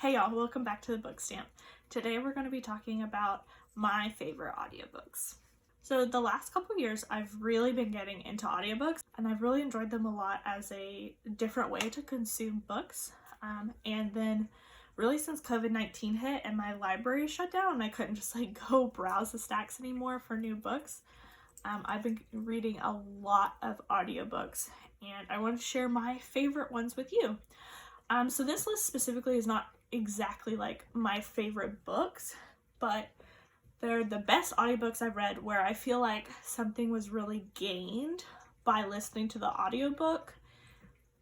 Hey y'all, welcome back to the Book Stamp. Today we're going to be talking about my favorite audiobooks. So the last couple years I've really been getting into audiobooks and I've really enjoyed them a lot as a different way to consume books. And then really since COVID-19 hit and my library shut down and I couldn't just go browse the stacks anymore for new books, I've been reading a lot of audiobooks and I want to share my favorite ones with you. So this list specifically is not exactly my favorite books, but they're the best audiobooks I've read where I feel like something was really gained by listening to the audiobook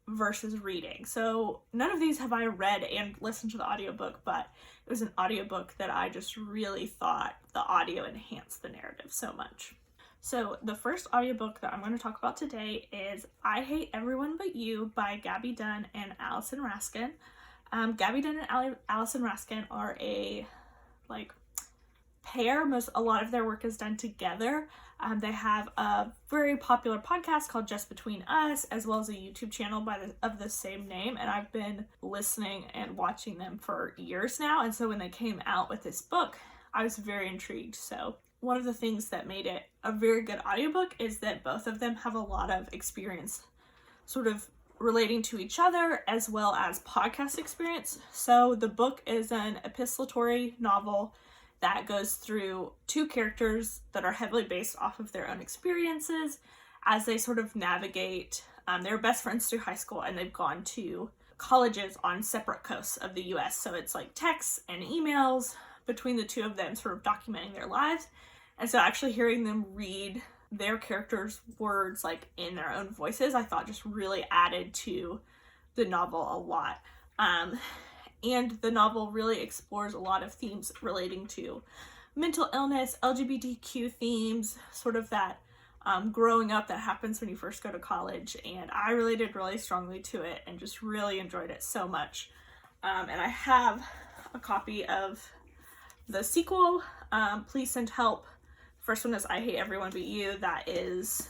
versus reading. So none of these have I read and listened to the audiobook, but it was an audiobook that I just really thought the audio enhanced the narrative so much. So the first audiobook that I'm going to talk about today is I Hate Everyone But You by Gabby Dunn and Allison Raskin. Gabby Dunn and Allison Raskin are a pair. A lot of their work is done together. They have a very popular podcast called Just Between Us, as well as a YouTube channel of the same name, and I've been listening and watching them for years now, and so when they came out with this book, I was very intrigued. So one of the things that made it a very good audiobook is that both of them have a lot of experience sort of relating to each other as well as podcast experience. So the book is an epistolary novel that goes through two characters that are heavily based off of their own experiences as they sort of navigate. They were best friends through high school and they've gone to colleges on separate coasts of the US. So it's texts and emails between the two of them sort of documenting their lives. And so actually hearing them read their characters' words in their own voices, I thought just really added to the novel a lot. And the novel really explores a lot of themes relating to mental illness, LGBTQ themes, sort of that growing up that happens when you first go to college. And I related really strongly to it and just really enjoyed it so much. And I have a copy of the sequel, Please Send Help. First one is I Hate Everyone But You. That is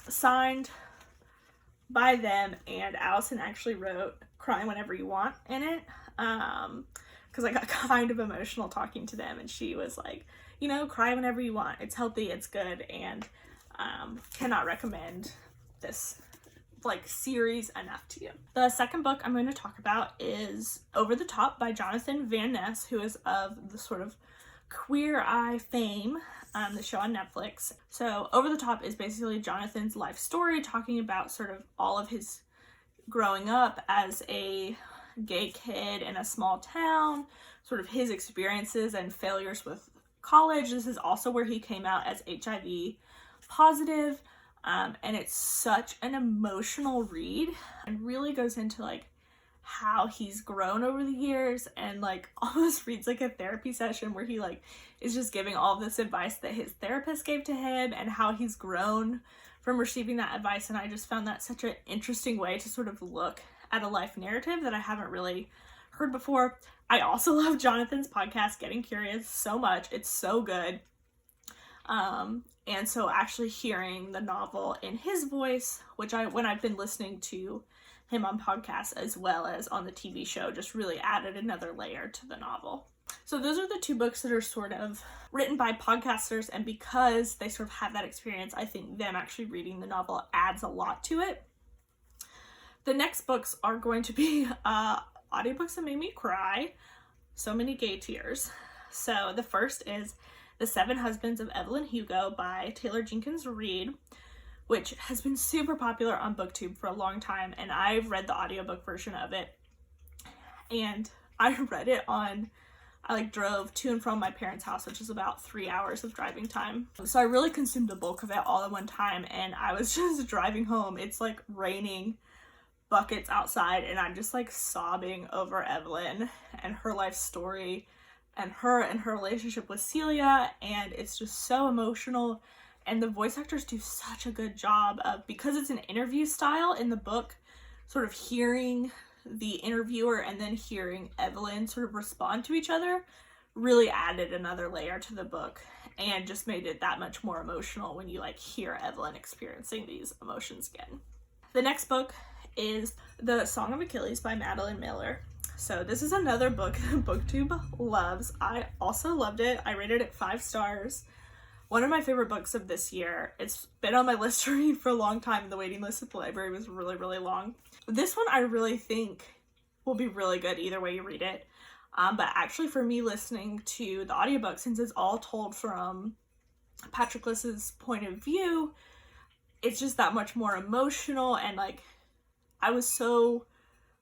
signed by them, and Allison actually wrote Cry Whenever You Want in it, because I got kind of emotional talking to them, and she was like, cry whenever you want. It's healthy, it's good, and cannot recommend this series enough to you. The second book I'm going to talk about is Over the Top by Jonathan Van Ness, who is of the sort of Queer Eye fame, the show on Netflix. So Over the Top is basically Jonathan's life story, talking about sort of all of his growing up as a gay kid in a small town, sort of his experiences and failures with college. This is also where he came out as HIV positive, and it's such an emotional read and really goes into how he's grown over the years, and almost reads a therapy session where he is just giving all this advice that his therapist gave to him and how he's grown from receiving that advice. And I just found that such an interesting way to sort of look at a life narrative that I haven't really heard before. I also love Jonathan's podcast, Getting Curious, so much. It's so good. And so actually hearing the novel in his voice, which when I've been listening to him on podcasts as well as on the TV show, just really added another layer to the novel. So those are the two books that are sort of written by podcasters, and because they sort of have that experience, I think them actually reading the novel adds a lot to it. The next books are going to be audiobooks that made me cry. So many gay tears. So the first is The Seven Husbands of Evelyn Hugo by Taylor Jenkins Reid, which has been super popular on BookTube for a long time, and I've read the audiobook version of it. And I read it I drove to and from my parents' house, which is about 3 hours of driving time. So I really consumed the bulk of it all at one time, and I was just driving home. It's raining buckets outside, and I'm just sobbing over Evelyn and her life story and her relationship with Celia, and it's just so emotional. And the voice actors do such a good job of, because it's an interview style in the book, sort of hearing the interviewer and then hearing Evelyn sort of respond to each other really added another layer to the book and just made it that much more emotional when you hear Evelyn experiencing these emotions again. The next book is The Song of Achilles by Madeline Miller. So this is another book that BookTube loves. I also loved it. I rated it 5 stars. One of my favorite books of this year. It's been on my list to read for a long time. The waiting list at the library was really, really long. This one I really think will be really good either way you read it. But actually for me, listening to the audiobook, since it's all told from Patroclus's point of view, it's just that much more emotional, and like I was so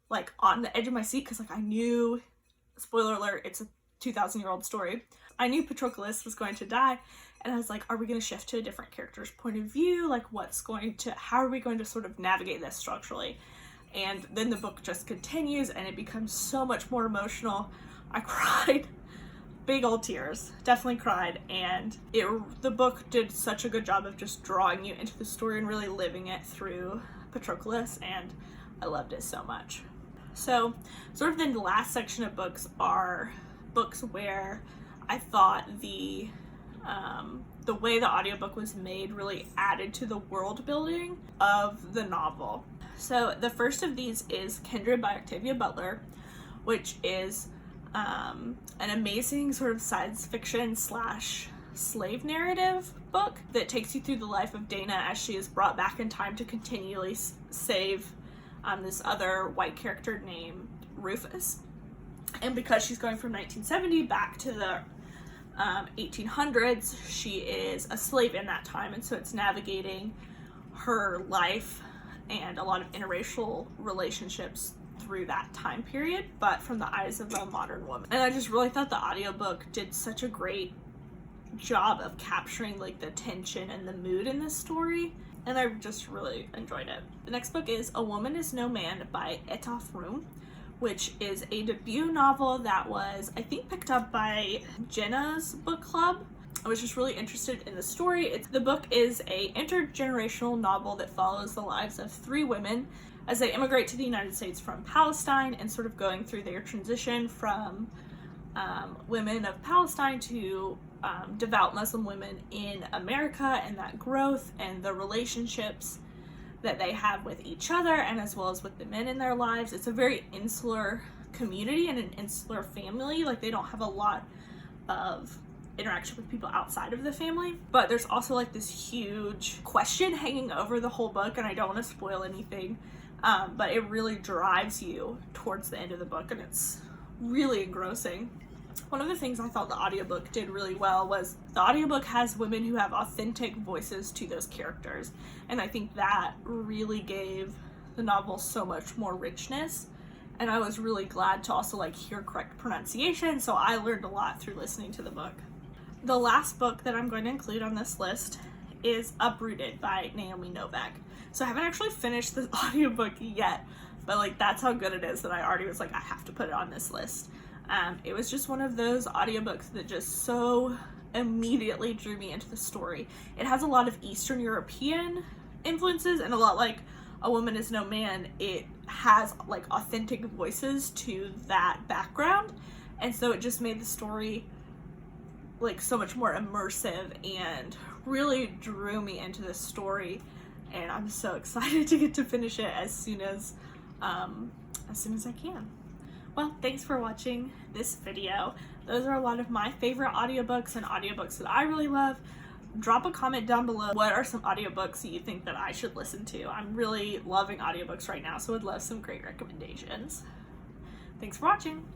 like on the edge of my seat because like I knew, spoiler alert, it's a 2,000-year-old story. I knew Patroclus was going to die, and I was like, are we going to shift to a different character's point of view? Like how are we going to sort of navigate this structurally? And then the book just continues and it becomes so much more emotional. I cried, big old tears, definitely cried, and the book did such a good job of just drawing you into the story and really living it through Patroclus, and I loved it so much. So sort of then the last section of books are books where I thought the way the audiobook was made really added to the world building of the novel. So the first of these is Kindred by Octavia Butler, which is an amazing sort of science fiction / slave narrative book that takes you through the life of Dana as she is brought back in time to continually save this other white character named Rufus. And because she's going from 1970 back to the 1800s, she is a slave in that time, and so it's navigating her life and a lot of interracial relationships through that time period, but from the eyes of a modern woman. And I just really thought the audiobook did such a great job of capturing like the tension and the mood in this story, and I just really enjoyed it. The next book is A Woman Is No Man by Etaf Rum, which is a debut novel that was, I think, picked up by Jenna's book club. I was just really interested in the story. The book is a intergenerational novel that follows the lives of 3 women as they immigrate to the United States from Palestine, and sort of going through their transition from women of Palestine to devout Muslim women in America, and that growth and the relationships that they have with each other and as well as with the men in their lives. It's a very insular community and an insular family. Like, they don't have a lot of interaction with people outside of the family, but there's also like this huge question hanging over the whole book, and I don't want to spoil anything, but it really drives you towards the end of the book, and it's really engrossing. One of the things I thought the audiobook did really well was the audiobook has women who have authentic voices to those characters, and I think that really gave the novel so much more richness, and I was really glad to also like hear correct pronunciation, so I learned a lot through listening to the book. The last book that I'm going to include on this list is Uprooted by Naomi Novik. So I haven't actually finished this audiobook yet, but like that's how good it is that I already was like, I have to put it on this list. It was just one of those audiobooks that just so immediately drew me into the story. It has a lot of Eastern European influences, and a lot like A Woman Is No Man, it has like authentic voices to that background, and so it just made the story like so much more immersive and really drew me into this story, and I'm so excited to get to finish it as soon as I can. Well, thanks for watching this video. Those are a lot of my favorite audiobooks and audiobooks that I really love. Drop a comment down below. What are some audiobooks that you think that I should listen to? I'm really loving audiobooks right now, so I'd love some great recommendations. Thanks for watching.